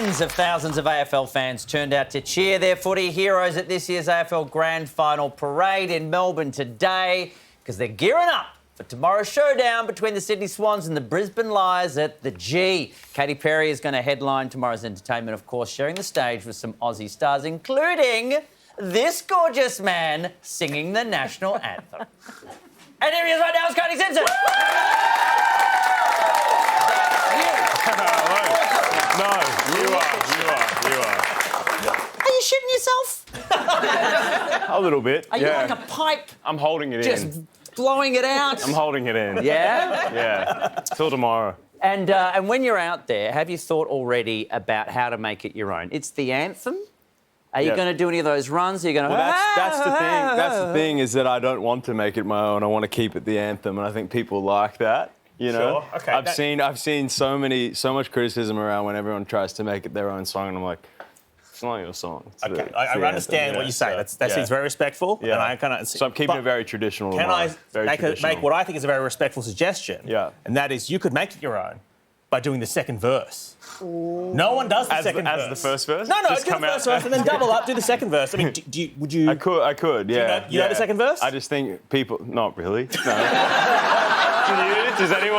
Tens of thousands of AFL fans turned out to cheer their footy heroes at this year's AFL Grand Final parade in Melbourne today because they're gearing up for tomorrow's showdown between the Sydney Swans and the Brisbane Lions at the G. Katy Perry is going to headline tomorrow's entertainment, of course, sharing the stage with some Aussie stars, including this gorgeous man singing the national anthem. And here he is right now, it's Cody Simpson. No, you are. Are you shitting yourself? A little bit, Are you like a pipe? I'm holding it just in. Blowing it out? I'm holding it in. Yeah? Yeah. Till tomorrow. And when you're out there, have you thought already about how to make it your own? It's the anthem? Are you going to do any of those runs? Are you going to... Well, that's the thing. That's the thing is that I don't want to make it my own. I want to keep it the anthem, and I think people like that. You know, Sure. Okay, I've seen so much criticism around when everyone tries to make it their own song, and I'm like, it's not your song. It's Okay, the I understand anthem, what you say. That seems very respectful. Yeah. And I kind of. So I'm keeping it very traditional. Can I make what I think is a very respectful suggestion? Yeah. And that is, you could make it your own by doing the second verse. Ooh. No one does the second verse. As the first verse? No, do the first verse and then double up, do the second verse. I mean, would you... I could, yeah. You know the second verse? I just think people... Not really, no. Does anyone?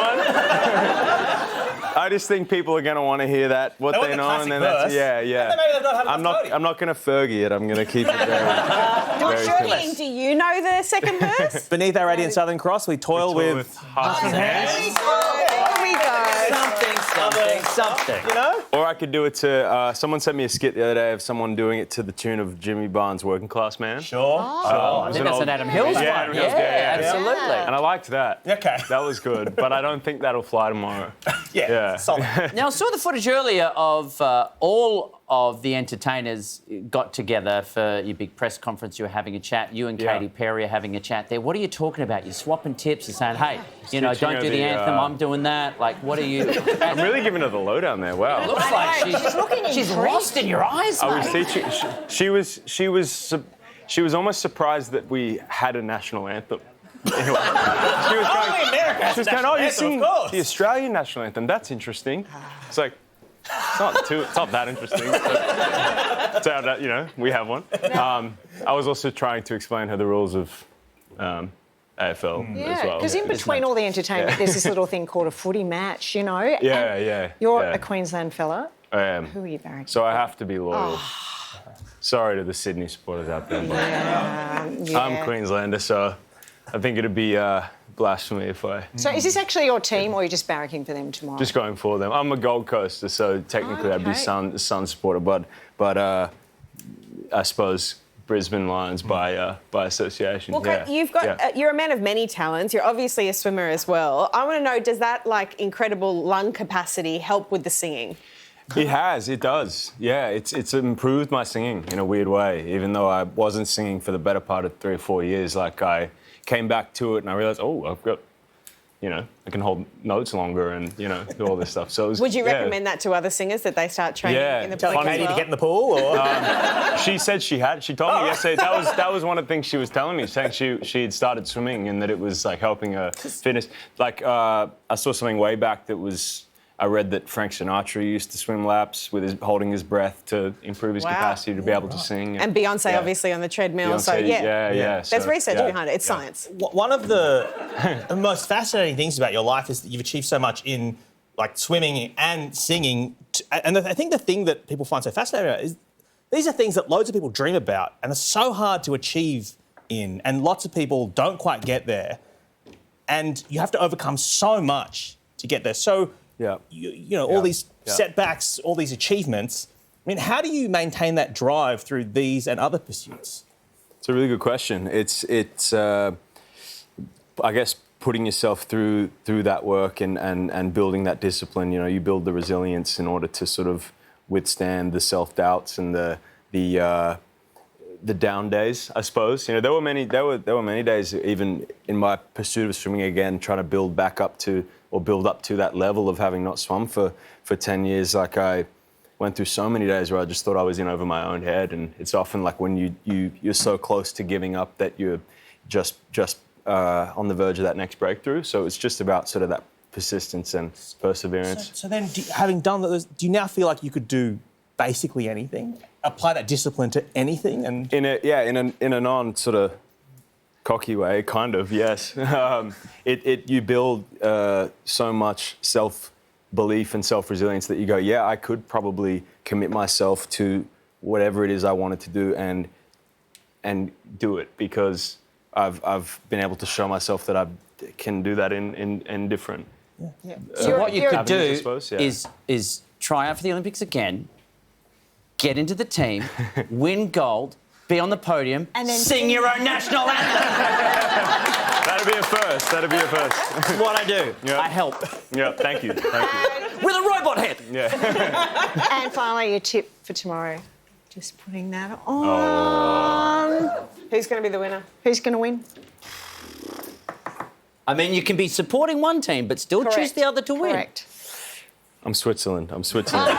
I just think people are going to want to hear that, what they know, and then that's... Yeah. Maybe they've not had I'm not going to Fergie it. I'm going to keep it very Joaquin, do you know the second verse? Beneath our radiant Southern Cross, we toil with hearts and hands. There we go. Something. You know? Or I could do it to... someone sent me a skit the other day of someone doing it to the tune of Jimmy Barnes' Working Class Man. Sure. I think that's an Adam Hills one. Yeah, Adam Hills, yeah, absolutely. And I liked that. Okay. That was good, but I don't think that'll fly tomorrow. Yeah. Solid. Now, I saw the footage earlier of all of the entertainers got together for your big press conference. You were having a chat. You and Katy Perry are having a chat there. What are you talking about? You're swapping tips. You're saying, hey, don't do the anthem. I'm doing that. Like, what are you... I'm really giving her the lowdown there. Wow. It looks like she's lost in your eyes, I was mate. teaching... She was almost surprised that we had a national anthem. Anyway, she was going, oh, you sing the Australian national anthem. That's interesting. It's like, it's not that interesting. It's out that, we have one. I was also trying to explain her the rules of AFL as well. Because in between all the entertainment, there's this little thing called a footy match, Yeah. You're a Queensland fella. I am. Who are you barracking? So I have to be loyal. Sorry to the Sydney supporters out there, but I'm Queenslander, so I think it'd be blasphemy if I... So is this actually your team, or are you just barracking for them tomorrow? Just going for them. I'm a Gold Coaster, so technically I'd be Sun supporter, but I suppose Brisbane Lions by association. Well, you've got you're a man of many talents. You're obviously a swimmer as well. I want to know, does that incredible lung capacity help with the singing? It has. It does. Yeah, it's improved my singing in a weird way. Even though I wasn't singing for the better part of 3 or 4 years, I came back to it and I realised, I've got, I can hold notes longer and do all this stuff. So would you recommend that to other singers, that they start training in the pool? Tell Katie to get in the pool, or she said she had. She told me yesterday that was one of the things she was telling me, saying she had started swimming and that it was helping her fitness. I saw something way back that was. I read that Frank Sinatra used to swim laps with holding his breath to improve his capacity to be able to sing. And Beyonce, obviously, on the treadmill. Beyonce, There's research behind it. It's science. One of the most fascinating things about your life is that you've achieved so much in swimming and singing. And I think the thing that people find so fascinating about is these are things that loads of people dream about and are so hard to achieve in. And lots of people don't quite get there. And you have to overcome so much to get there. So... all these setbacks, all these achievements. I mean, how do you maintain that drive through these and other pursuits? It's a really good question. It's I guess putting yourself through that work and building that discipline. You build the resilience in order to sort of withstand the self-doubts and the down days, I suppose. There were many days, even in my pursuit of swimming again, trying to build up to that level of having not swum for 10 years. I went through so many days where I just thought I was in over my own head, and it's often when you're so close to giving up that you're just on the verge of that next breakthrough. So it's just about sort of that persistence and perseverance. So then, having done that, do you now feel like you could do basically anything. Apply that discipline to anything, and In a non sort of cocky way, kind of, yes. You build so much self-belief and self-resilience that you go, yeah, I could probably commit myself to whatever it is I wanted to do and do it, because I've been able to show myself that I can do that in different. yeah. So what you could avenues, I do suppose, yeah. is try out for the Olympics again, get into the team, win gold, be on the podium, And then sing your own national anthem. That'd be a first. That'd be a first. That's what I do. Yeah. I help. Yeah, thank you. With a robot head. Yeah. And finally, your tip for tomorrow. Just putting that on. Who's going to be the winner? Who's going to win? I mean, you can be supporting one team, but still choose Correct. the other to win. Correct. I'm Switzerland. Switzerland.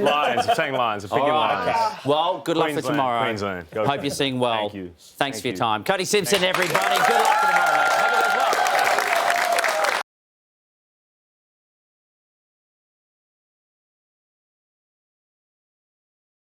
Lions. I'm saying Lions. I'm picking All right, Lions. okay. Well, good luck for Queensland, tomorrow. Queensland. Go Hope Queens. you're singing well. Thank you. Thanks Thank for your you. time. Cody Simpson, everybody. Good luck for tomorrow, mate.